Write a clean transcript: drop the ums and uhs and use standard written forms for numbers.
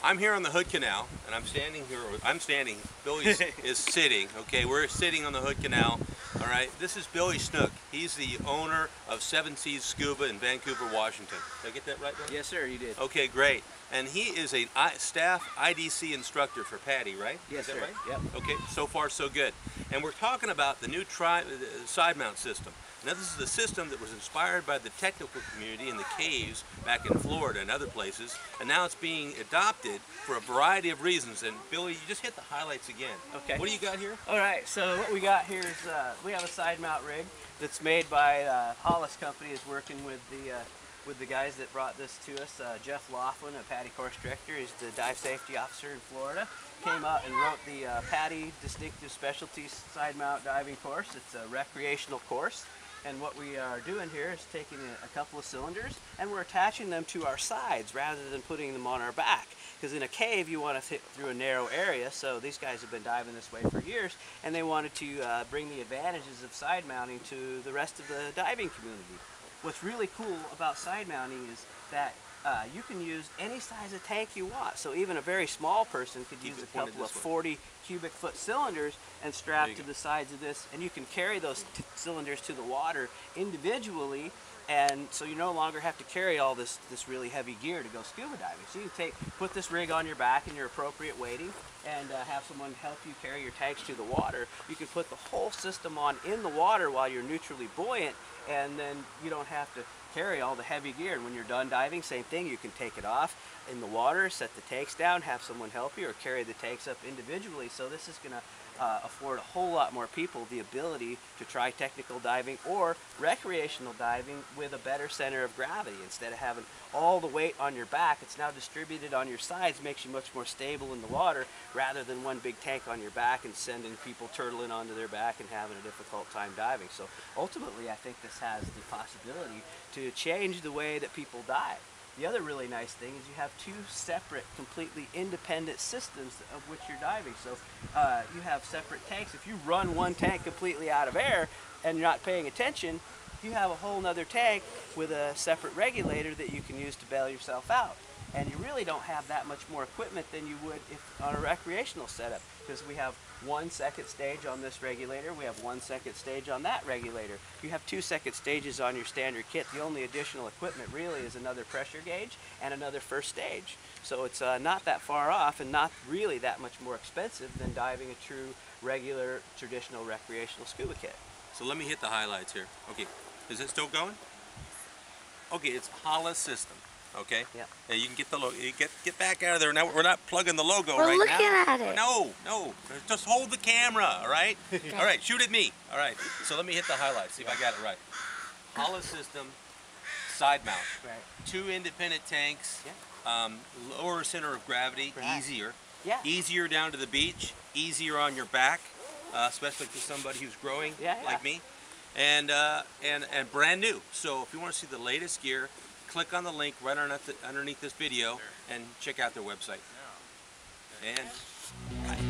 I'm here on the Hood Canal, and I'm standing here. I'm standing. Billy is sitting. Okay, we're sitting on the Hood Canal. All right. This is Billy Snook. He's the owner of Seven Seas Scuba in Vancouver, Washington. Did I get that right, Billy? Yes, sir. You did. Okay, great. And he is a staff IDC instructor for PADI, right? Yes, is that sir. Right? Yep. Okay. So far, so good. And we're talking about the new side mount system. Now, this is a system that was inspired by the technical community in the caves back in Florida and other places, and now it's being adopted for a variety of reasons. And Billy, you just hit the highlights again. Okay. What do you got here? All right. So what we got here is we have a side mount rig that's made by Hollis Company. Is working with the guys that brought this to us. Jeff Laughlin, a PADI course director, is the dive safety officer in Florida. Came out and wrote the PADI Distinctive Specialties Side Mount Diving course. It's a recreational course. And what we are doing here is taking a couple of cylinders and we're attaching them to our sides rather than putting them on our back. Because in a cave you want to fit through a narrow area, so these guys have been diving this way for years and they wanted to bring the advantages of side mounting to the rest of the diving community. What's really cool about side mounting is that you can use any size of tank you want. So even a very small person could use a couple of 40 cubic foot cylinders and strap to the sides of this, and you can carry those cylinders to the water individually, and so you no longer have to carry all this really heavy gear to go scuba diving. So you can put this rig on your back in your appropriate weighting and have someone help you carry your tanks to the water. You can put the whole system on in the water while you're neutrally buoyant, and then you don't have to carry all the heavy gear. And when you're done diving, same thing, you can take it off in the water, set the tanks down, have someone help you, or carry the tanks up individually. So this is going to afford a whole lot more people the ability to try technical diving or recreational diving with a better center of gravity. Instead of having all the weight on your back, it's now distributed on your sides, makes you much more stable in the water rather than one big tank on your back and sending people turtling onto their back and having a difficult time diving. So ultimately I think this has the possibility to change the way that people dive. The other really nice thing is you have two separate, completely independent systems of which you're diving. So you have separate tanks. If you run one tank completely out of air and you're not paying attention, you have a whole nother tank with a separate regulator that you can use to bail yourself out. And you really don't have that much more equipment than you would if on a recreational setup, because we have 1 second stage on this regulator, we have 1 second stage on that regulator. You have 2 second stages on your standard kit. The only additional equipment really is another pressure gauge and another first stage. So it's not that far off and not really that much more expensive than diving a true, regular, traditional recreational scuba kit. So let me hit the highlights here. Okay, is it still going? Okay, it's Hollis system. Okay. Yeah. Yeah, you can get the logo. Get back out of there. Now we're not plugging the logo We're right looking now. at it. No. Just hold the camera. All right. All right. Shoot at me. All right. So let me hit the highlights. See if I got it right. Hollis system, side mount. Right. 2 independent tanks. Yeah. Lower center of gravity. Right. Easier. Yeah. Easier down to the beach. Easier on your back, especially for somebody who's growing like me. And brand new. So if you want to see the latest gear, click on the link right underneath this video and check out their website. And bye.